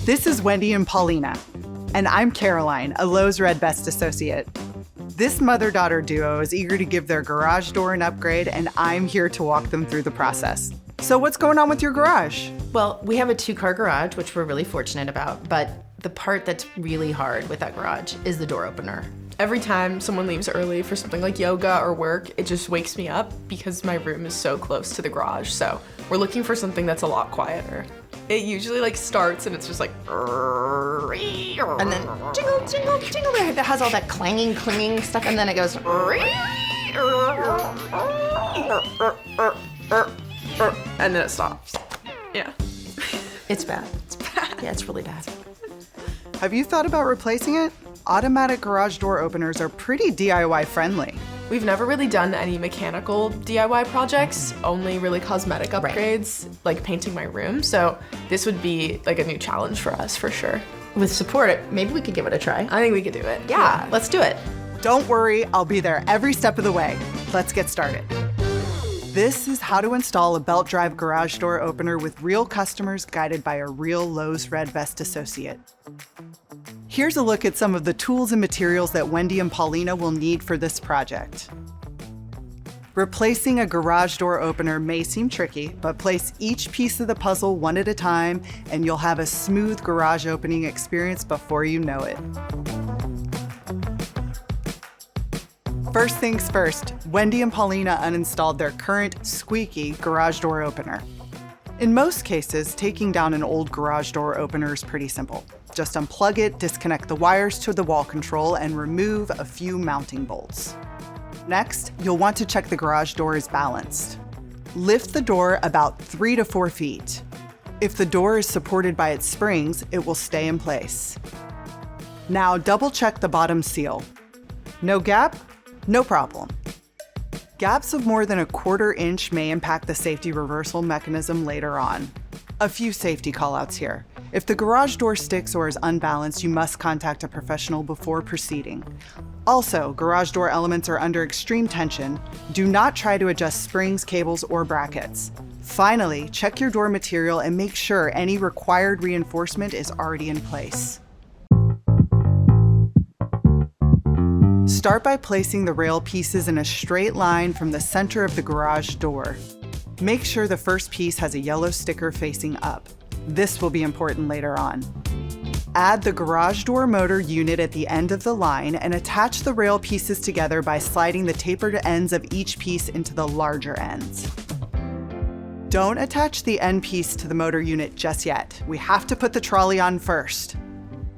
This is Wendy and Paulina, and I'm Caroline, a Lowe's Red Vest associate. This mother-daughter duo is eager to give their garage door an upgrade, and I'm here to walk them through the process. So what's going on with your garage? Well, we have a 2-car garage, which we're really fortunate about, but the part that's really hard with that garage is the door opener. Every time someone leaves early for something like yoga or work, it just wakes me up because my room is so close to the garage. So we're looking for something that's a lot quieter. It usually starts and it's just like, And then jingle, jingle, jingle, that has all that clanging, clinging stuff, and then it goes, and then it stops. Yeah. It's bad. Yeah, it's really bad. Have you thought about replacing it? Automatic garage door openers are pretty DIY friendly. We've never really done any mechanical DIY projects, only really cosmetic upgrades, like painting my room. So this would be like a new challenge for us, for sure. With support, maybe we could give it a try. I think we could do it. Yeah, let's do it. Don't worry, I'll be there every step of the way. Let's get started. This is how to install a belt drive garage door opener with real customers guided by a real Lowe's Red Vest associate. Here's a look at some of the tools and materials that Wendy and Paulina will need for this project. Replacing a garage door opener may seem tricky, but place each piece of the puzzle one at a time and you'll have a smooth garage opening experience before you know it. First things first, Wendy and Paulina uninstalled their current squeaky garage door opener. In most cases, taking down an old garage door opener is pretty simple. Just unplug it, disconnect the wires to the wall control, and remove a few mounting bolts. Next, you'll want to check the garage door is balanced. Lift the door about 3 to 4 feet. If the door is supported by its springs, it will stay in place. Now double check the bottom seal. No gap? No problem. Gaps of more than 1/4 inch may impact the safety reversal mechanism later on. A few safety callouts here. If the garage door sticks or is unbalanced, you must contact a professional before proceeding. Also, garage door elements are under extreme tension. Do not try to adjust springs, cables, or brackets. Finally, check your door material and make sure any required reinforcement is already in place. Start by placing the rail pieces in a straight line from the center of the garage door. Make sure the first piece has a yellow sticker facing up. This will be important later on. Add the garage door motor unit at the end of the line and attach the rail pieces together by sliding the tapered ends of each piece into the larger ends. Don't attach the end piece to the motor unit just yet. We have to put the trolley on first.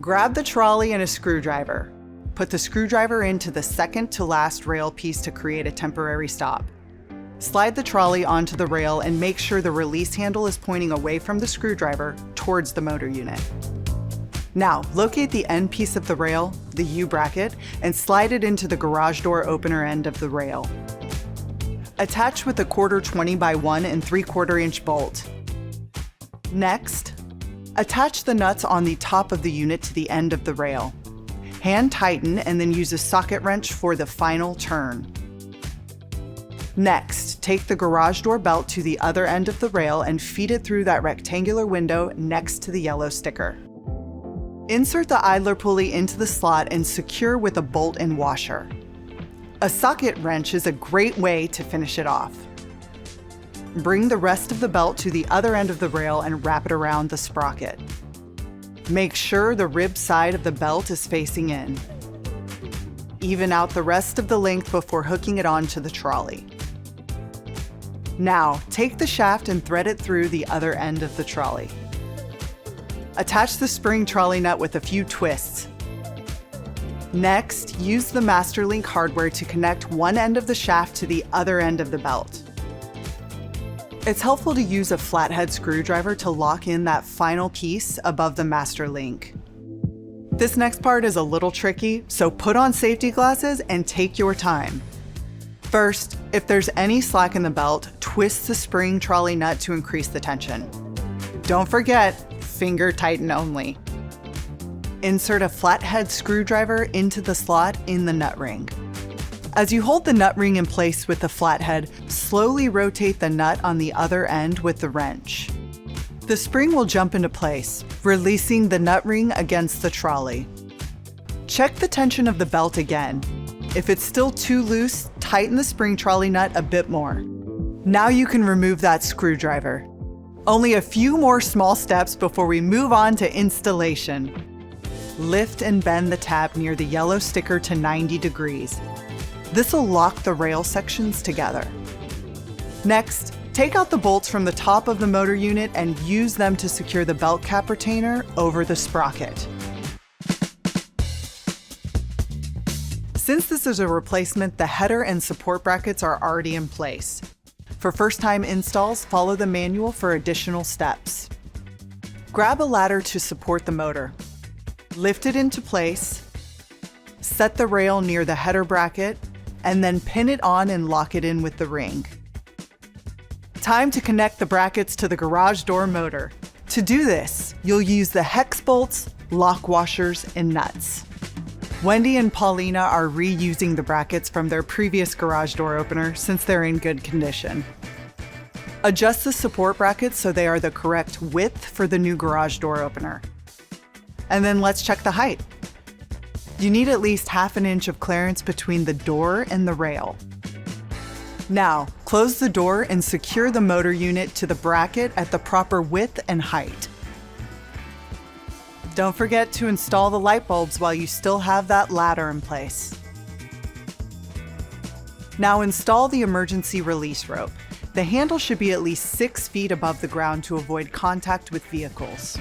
Grab the trolley and a screwdriver. Put the screwdriver into the second to last rail piece to create a temporary stop. Slide the trolley onto the rail and make sure the release handle is pointing away from the screwdriver towards the motor unit. Now, locate the end piece of the rail, the U-bracket, and slide it into the garage door opener end of the rail. Attach with a 1/4 20 by 1 and 3/4 inch bolt. Next, attach the nuts on the top of the unit to the end of the rail. Hand tighten and then use a socket wrench for the final turn. Next, take the garage door belt to the other end of the rail and feed it through that rectangular window next to the yellow sticker. Insert the idler pulley into the slot and secure with a bolt and washer. A socket wrench is a great way to finish it off. Bring the rest of the belt to the other end of the rail and wrap it around the sprocket. Make sure the rib side of the belt is facing in. Even out the rest of the length before hooking it onto the trolley. Now, take the shaft and thread it through the other end of the trolley. Attach the spring trolley nut with a few twists. Next, use the MasterLink hardware to connect one end of the shaft to the other end of the belt. It's helpful to use a flathead screwdriver to lock in that final piece above the master link. This next part is a little tricky, so put on safety glasses and take your time. First, if there's any slack in the belt, twist the spring trolley nut to increase the tension. Don't forget, finger tighten only. Insert a flathead screwdriver into the slot in the nut ring. As you hold the nut ring in place with the flathead, slowly rotate the nut on the other end with the wrench. The spring will jump into place, releasing the nut ring against the trolley. Check the tension of the belt again. If it's still too loose, tighten the spring trolley nut a bit more. Now you can remove that screwdriver. Only a few more small steps before we move on to installation. Lift and bend the tab near the yellow sticker to 90 degrees. This will lock the rail sections together. Next, take out the bolts from the top of the motor unit and use them to secure the belt cap retainer over the sprocket. Since this is a replacement, the header and support brackets are already in place. For first-time installs, follow the manual for additional steps. Grab a ladder to support the motor. Lift it into place, set the rail near the header bracket, and then pin it on and lock it in with the ring. Time to connect the brackets to the garage door motor. To do this, you'll use the hex bolts, lock washers, and nuts. Wendy and Paulina are reusing the brackets from their previous garage door opener since they're in good condition. Adjust the support brackets so they are the correct width for the new garage door opener. And then let's check the height. You need at least 1/2 inch of clearance between the door and the rail. Now, close the door and secure the motor unit to the bracket at the proper width and height. Don't forget to install the light bulbs while you still have that ladder in place. Now install the emergency release rope. The handle should be at least 6 feet above the ground to avoid contact with vehicles.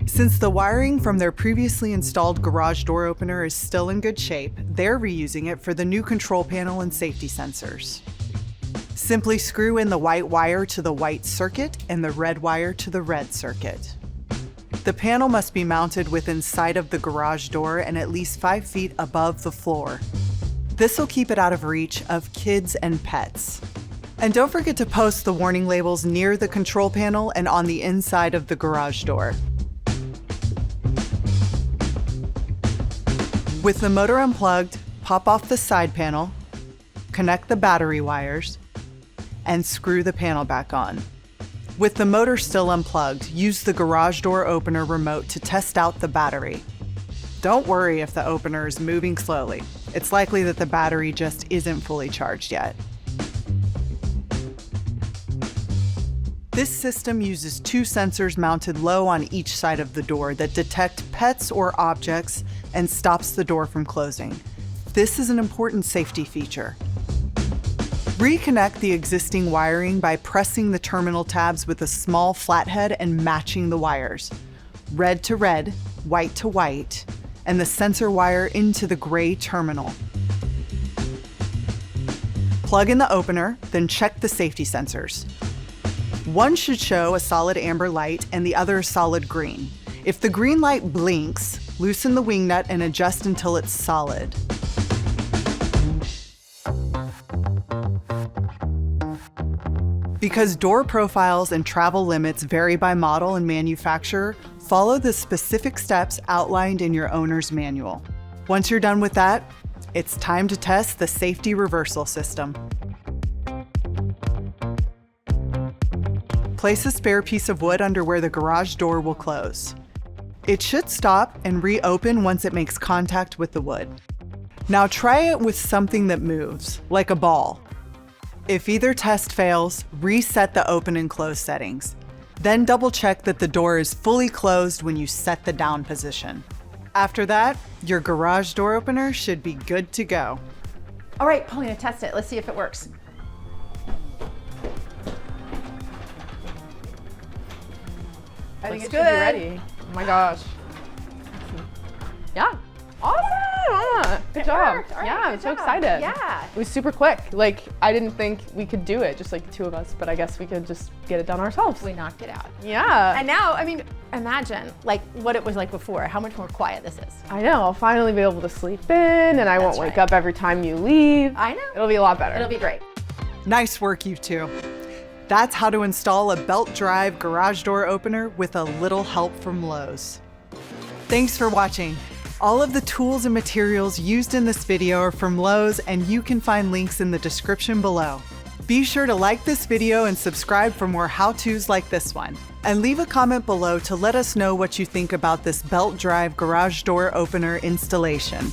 Since the wiring from their previously installed garage door opener is still in good shape, they're reusing it for the new control panel and safety sensors. Simply screw in the white wire to the white circuit and the red wire to the red circuit. The panel must be mounted within sight of the garage door and at least 5 feet above the floor. This will keep it out of reach of kids and pets. And don't forget to post the warning labels near the control panel and on the inside of the garage door. With the motor unplugged, pop off the side panel, connect the battery wires, and screw the panel back on. With the motor still unplugged, use the garage door opener remote to test out the battery. Don't worry if the opener is moving slowly. It's likely that the battery just isn't fully charged yet. This system uses 2 sensors mounted low on each side of the door that detect pets or objects and stops the door from closing. This is an important safety feature. Reconnect the existing wiring by pressing the terminal tabs with a small flathead and matching the wires. Red to red, white to white, and the sensor wire into the gray terminal. Plug in the opener, then check the safety sensors. One should show a solid amber light and the other a solid green. If the green light blinks, loosen the wing nut and adjust until it's solid. Because door profiles and travel limits vary by model and manufacturer, follow the specific steps outlined in your owner's manual. Once you're done with that, it's time to test the safety reversal system. Place a spare piece of wood under where the garage door will close. It should stop and reopen once it makes contact with the wood. Now try it with something that moves, like a ball. If either test fails, reset the open and close settings. Then double check that the door is fully closed when you set the down position. After that, your garage door opener should be good to go. All right, Paulina, test it. Let's see if it works. I think Looks it should be good. ready. Oh my gosh. Yeah. Awesome. Good job. worked. All right, Yeah, I'm good so job. excited. Yeah. It was super quick. Like, I didn't think we could do it, just like the 2 of us, but I guess we could just get it done ourselves. We knocked it out. Yeah. And now, I mean, imagine like what it was like before, how much more quiet this is. I know. I'll finally be able to sleep in, and I won't That's wake right. up every time you leave. I know. It'll be a lot better. It'll be great. Nice work, you two. That's how to install a belt drive garage door opener with a little help from Lowe's. Thanks for watching. All of the tools and materials used in this video are from Lowe's, and you can find links in the description below. Be sure to like this video and subscribe for more how-tos like this one. And leave a comment below to let us know what you think about this belt drive garage door opener installation.